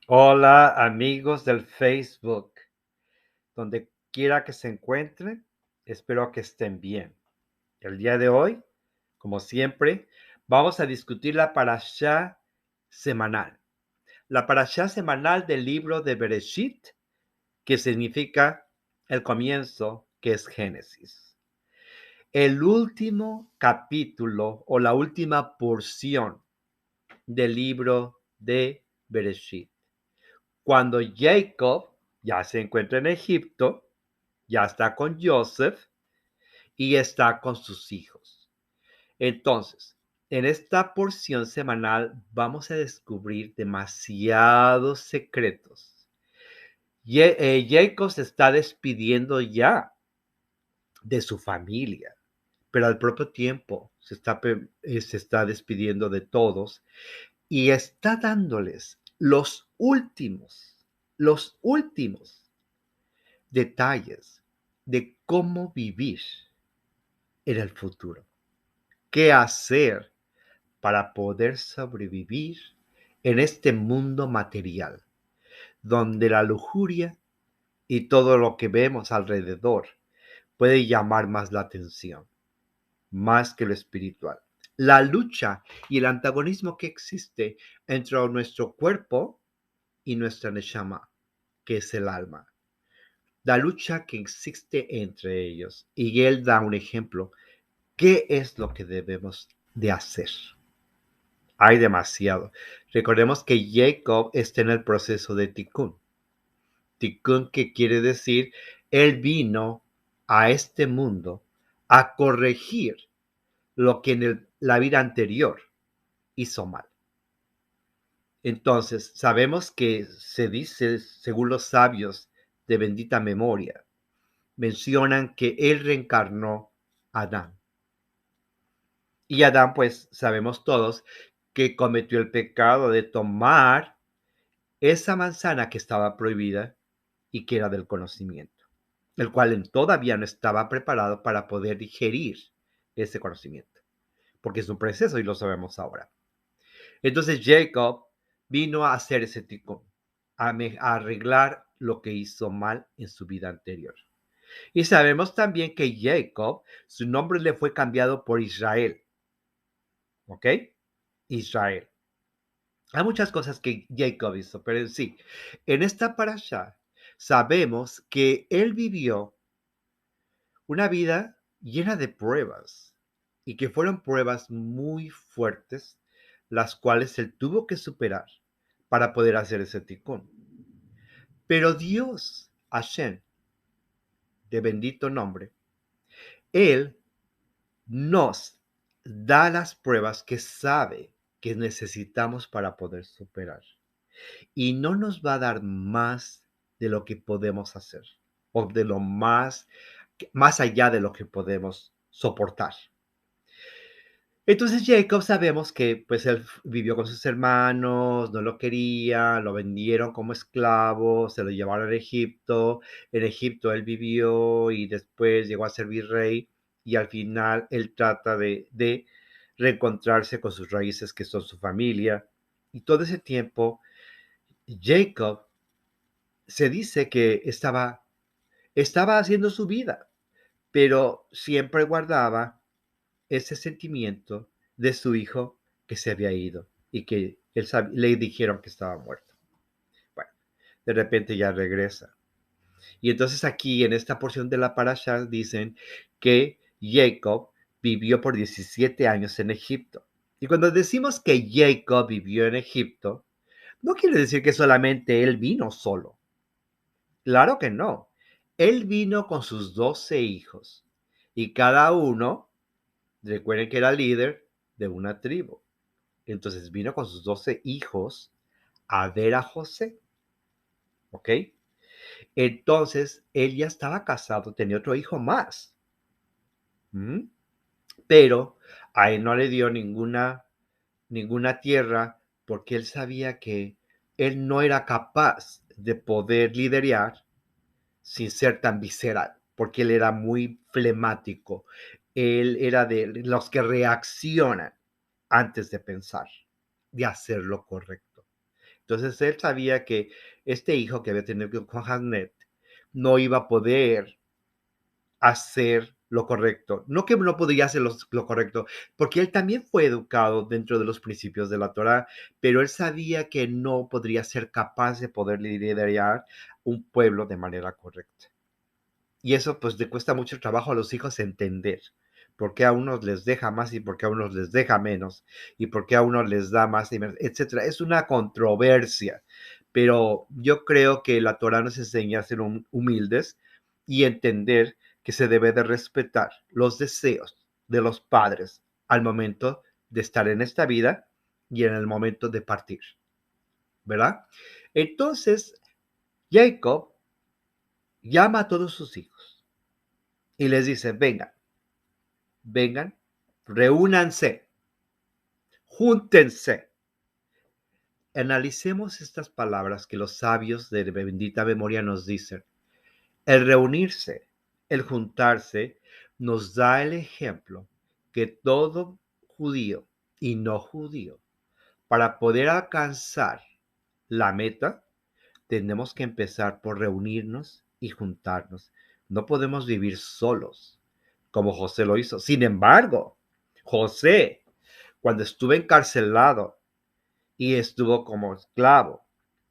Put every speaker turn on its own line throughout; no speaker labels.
Hola amigos del Facebook, donde quiera que se encuentren, espero que estén bien. El día de hoy, como siempre, vamos a discutir la parashá semanal. La parashá semanal del libro de Bereshit, que significa el comienzo, que es Génesis. El último capítulo o la última porción del libro de Bereshit. Cuando Jacob ya se encuentra en Egipto, ya está con Joseph y está con sus hijos. Entonces, en esta porción semanal vamos a descubrir demasiados secretos. Jacob se está despidiendo ya de su familia, pero al propio tiempo se está despidiendo de todos y está dándoles los últimos detalles de cómo vivir en el futuro, qué hacer para poder sobrevivir en este mundo material, donde la lujuria y todo lo que vemos alrededor puede llamar más la atención, más que lo espiritual. La lucha y el antagonismo que existe entre nuestro cuerpo y nuestra neshama, que es el alma. La lucha que existe entre ellos. Y él da un ejemplo. ¿Qué es lo que debemos de hacer? Hay demasiado. Recordemos que Jacob está en el proceso de Tikkun. Tikkun, que quiere decir, él vino a este mundo a corregir lo que en la vida anterior hizo mal. Entonces, sabemos que se dice, según los sabios de bendita memoria, mencionan que él reencarnó a Adán. Y Adán, pues sabemos todos que cometió el pecado de tomar esa manzana que estaba prohibida y que era del conocimiento, el cual él todavía no estaba preparado para poder digerir ese conocimiento, porque es un proceso y lo sabemos ahora. Entonces Jacob vino a hacer ese tikkun, a arreglar lo que hizo mal en su vida anterior. Y sabemos también que Jacob, su nombre le fue cambiado por Israel, ¿ok? Israel. Hay muchas cosas que Jacob hizo, pero en sí, en esta parasha sabemos que él vivió una vida llena de pruebas y que fueron pruebas muy fuertes, las cuales él tuvo que superar para poder hacer ese tikkun. Pero Dios, Hashem, de bendito nombre, él nos da las pruebas que sabe que necesitamos para poder superar. Y no nos va a dar más de lo que podemos hacer o de lo más allá de lo que podemos soportar. Entonces Jacob sabemos que pues él vivió con sus hermanos, no lo querían, lo vendieron como esclavo, se lo llevaron a Egipto. En Egipto él vivió y después llegó a ser virrey y al final él trata de reencontrarse con sus raíces que son su familia. Y todo ese tiempo Jacob se dice que estaba haciendo su vida, pero siempre guardaba ese sentimiento de su hijo que se había ido y que le dijeron que estaba muerto. Bueno, de repente ya regresa. Y entonces aquí en esta porción de la parasha dicen que Jacob vivió por 17 años en Egipto. Y cuando decimos que Jacob vivió en Egipto, no quiere decir que solamente él vino solo. Claro que no. Él vino con sus 12 hijos y cada uno, recuerden que era líder de una tribu. Entonces vino con sus 12 hijos a ver a José, ¿ok? Entonces él ya estaba casado, tenía otro hijo más, ¿m? Pero a él no le dio ninguna tierra porque él sabía que él no era capaz de poder liderar sin ser tan visceral, porque él era muy flemático. Él era de los que reaccionan antes de pensar, de hacer lo correcto. Entonces él sabía que este hijo que había tenido con Janet no iba a poder hacer lo correcto. No que no podía hacer lo correcto, porque él también fue educado dentro de los principios de la Torá, pero él sabía que no podría ser capaz de poder liderar un pueblo de manera correcta. Y eso pues le cuesta mucho trabajo a los hijos entender por qué a unos les deja más y por qué a unos les deja menos y por qué a unos les da más y menos, etcétera. Es una controversia, pero yo creo que la Torah nos enseña a ser humildes y entender que se debe de respetar los deseos de los padres al momento de estar en esta vida y en el momento de partir, ¿verdad? Entonces, Jacob llama a todos sus hijos y les dice, vengan, vengan, reúnanse, júntense. Analicemos estas palabras que los sabios de bendita memoria nos dicen. El reunirse, el juntarse, nos da el ejemplo que todo judío y no judío, para poder alcanzar la meta, tenemos que empezar por reunirnos y juntarnos. No podemos vivir solos, como José lo hizo. Sin embargo, José, cuando estuvo encarcelado y estuvo como esclavo,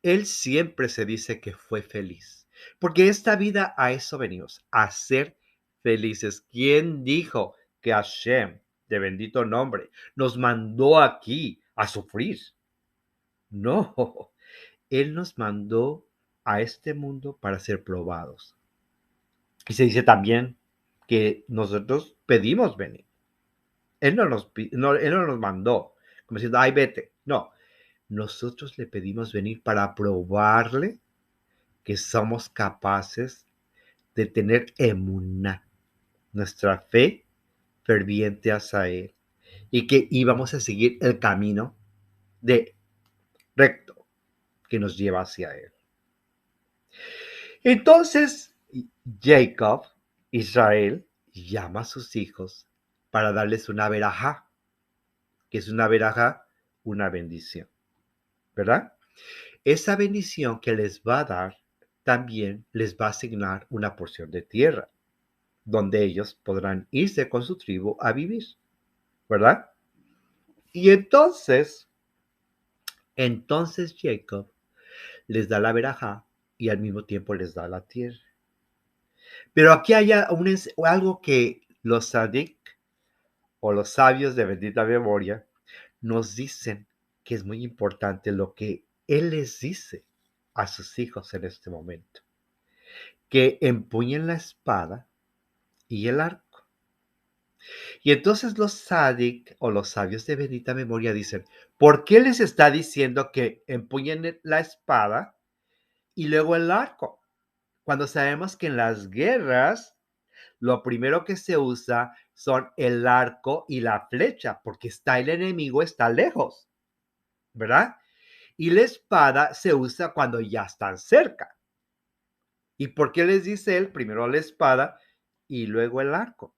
él siempre se dice que fue feliz. Porque esta vida a eso venimos, a ser felices. ¿Quién dijo que Hashem, de bendito nombre, nos mandó aquí a sufrir? No, Él nos mandó a este mundo para ser probados. Y se dice también que nosotros pedimos venir. Él no nos mandó, como diciendo, ay, vete. No, nosotros le pedimos venir para probarle que somos capaces de tener emuná, nuestra fe ferviente hacia Él, y que íbamos a seguir el camino de recto que nos lleva hacia Él. Entonces, Jacob, Israel, llama a sus hijos para darles una verajá, que es una verajá, una bendición, ¿verdad? Esa bendición que les va a dar, también les va a asignar una porción de tierra, donde ellos podrán irse con su tribu a vivir, ¿verdad? Y entonces Jacob les da la verajá y al mismo tiempo les da la tierra. Pero aquí hay algo que los sadik o los sabios de bendita memoria nos dicen que es muy importante lo que él les dice a sus hijos en este momento, que empuñen la espada y el arco. Y entonces los sadik o los sabios de bendita memoria dicen, ¿por qué les está diciendo que empuñen la espada y luego el arco? Cuando sabemos que en las guerras lo primero que se usa son el arco y la flecha, porque está el enemigo, está lejos, ¿verdad? Y la espada se usa cuando ya están cerca. ¿Y por qué les dice él primero la espada y luego el arco?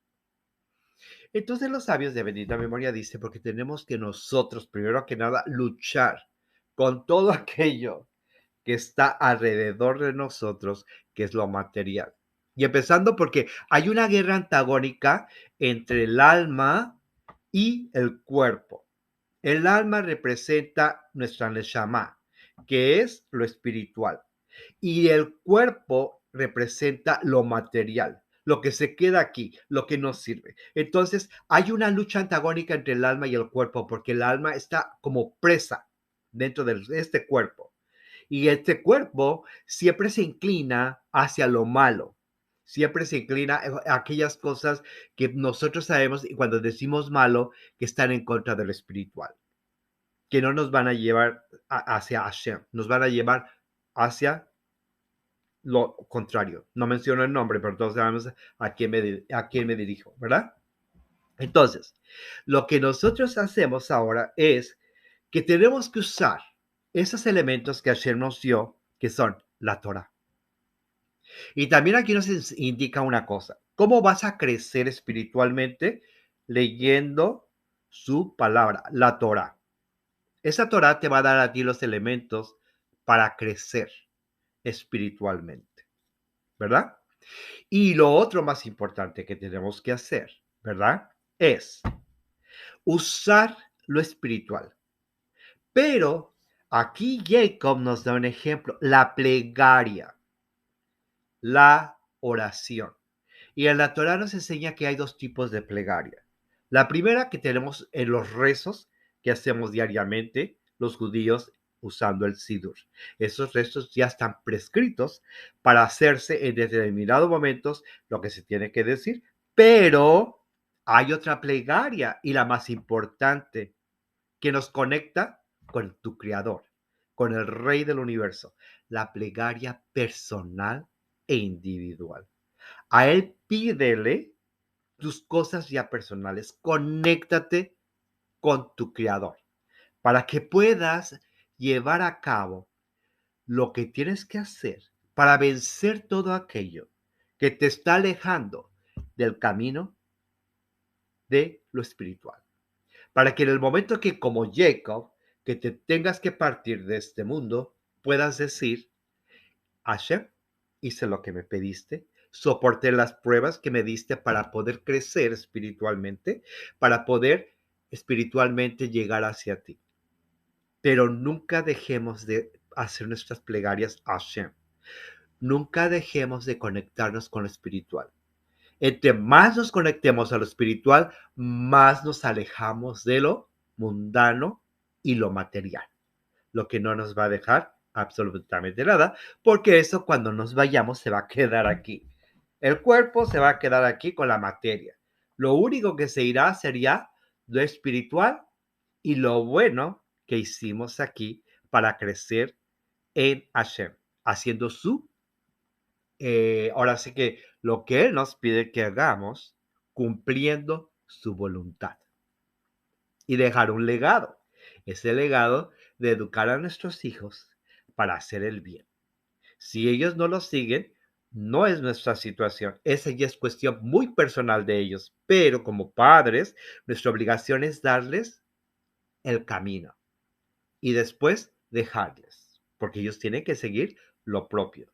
Entonces los sabios de bendita memoria dicen, porque tenemos que nosotros, primero que nada, luchar con todo aquello que está alrededor de nosotros, que es lo material. Y empezando porque hay una guerra antagónica entre el alma y el cuerpo. El alma representa nuestra neshama, que es lo espiritual, y el cuerpo representa lo material, lo que se queda aquí, lo que nos sirve. Entonces, hay una lucha antagónica entre el alma y el cuerpo, porque el alma está como presa dentro de este cuerpo. Y este cuerpo siempre se inclina hacia lo malo, siempre se inclina a aquellas cosas que nosotros sabemos y cuando decimos malo, que están en contra de lo espiritual, que no nos van a llevar hacia Hashem, nos van a llevar hacia lo contrario. No menciono el nombre, pero todos sabemos a quién me dirijo, ¿verdad? Entonces, lo que nosotros hacemos ahora es que tenemos que usar esos elementos que Hashem nos dio, que son la Torah. Y también aquí nos indica una cosa, ¿cómo vas a crecer espiritualmente? Leyendo su palabra, la Torah. Esa Torah te va a dar a ti los elementos para crecer espiritualmente, ¿verdad? Y lo otro más importante que tenemos que hacer, ¿verdad? Es usar lo espiritual. Pero aquí Jacob nos da un ejemplo, la plegaria, la oración. Y en la Torah nos enseña que hay dos tipos de plegaria. La primera que tenemos en los rezos que hacemos diariamente los judíos usando el Sidur. Esos rezos ya están prescritos para hacerse en determinados momentos lo que se tiene que decir, pero hay otra plegaria y la más importante que nos conecta con tu Creador, con el Rey del Universo, la plegaria personal e individual. A Él pídele tus cosas ya personales, conéctate con tu Creador para que puedas llevar a cabo lo que tienes que hacer para vencer todo aquello que te está alejando del camino de lo espiritual. Para que en el momento que, como Jacob, que te tengas que partir de este mundo, puedas decir, Hashem, hice lo que me pediste, soporté las pruebas que me diste para poder crecer espiritualmente, para poder espiritualmente llegar hacia ti. Pero nunca dejemos de hacer nuestras plegarias a Hashem. Nunca dejemos de conectarnos con lo espiritual. Entre más nos conectemos a lo espiritual, más nos alejamos de lo mundano y lo material, lo que no nos va a dejar absolutamente nada, porque eso cuando nos vayamos se va a quedar aquí. El cuerpo se va a quedar aquí con la materia. Lo único que se irá sería lo espiritual y lo bueno que hicimos aquí para crecer en Hashem, haciendo ahora sí que lo que Él nos pide que hagamos, cumpliendo su voluntad y dejar un legado. Ese legado de educar a nuestros hijos para hacer el bien. Si ellos no lo siguen, no es nuestra situación. Esa ya es cuestión muy personal de ellos. Pero como padres, nuestra obligación es darles el camino y después dejarles, porque ellos tienen que seguir lo propio.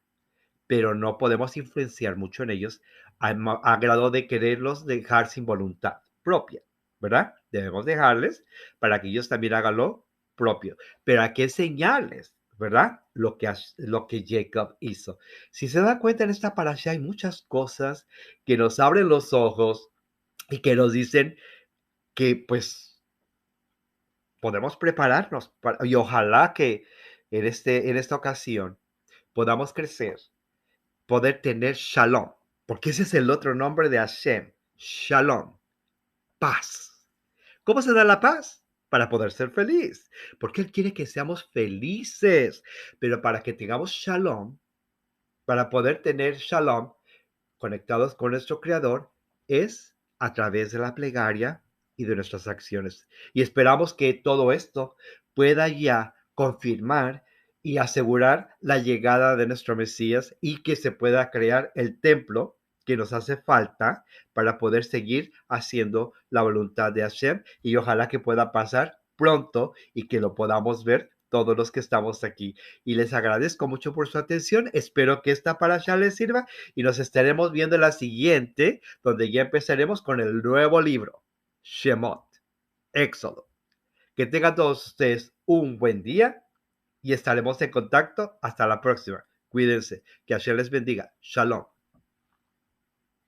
Pero no podemos influenciar mucho en ellos a grado de quererlos dejar sin voluntad propia, ¿verdad? Debemos dejarles para que ellos también hagan lo propio, pero hay que enseñarles, ¿verdad? Lo que Jacob hizo. Si se da cuenta en esta parasha hay muchas cosas que nos abren los ojos y que nos dicen que pues podemos prepararnos y ojalá que en esta ocasión podamos crecer, poder tener shalom, porque ese es el otro nombre de Hashem, shalom, paz. ¿Cómo se da la paz? Para poder ser feliz, porque Él quiere que seamos felices, pero para que tengamos shalom, para poder tener shalom conectados con nuestro Creador, es a través de la plegaria y de nuestras acciones. Y esperamos que todo esto pueda ya confirmar y asegurar la llegada de nuestro Mesías y que se pueda crear el templo que nos hace falta para poder seguir haciendo la voluntad de Hashem y ojalá que pueda pasar pronto y que lo podamos ver todos los que estamos aquí. Y les agradezco mucho por su atención. Espero que esta parasha les sirva y nos estaremos viendo en la siguiente, donde ya empezaremos con el nuevo libro, Shemot, Éxodo. Que tengan todos ustedes un buen día y estaremos en contacto hasta la próxima. Cuídense, que Hashem les bendiga. Shalom.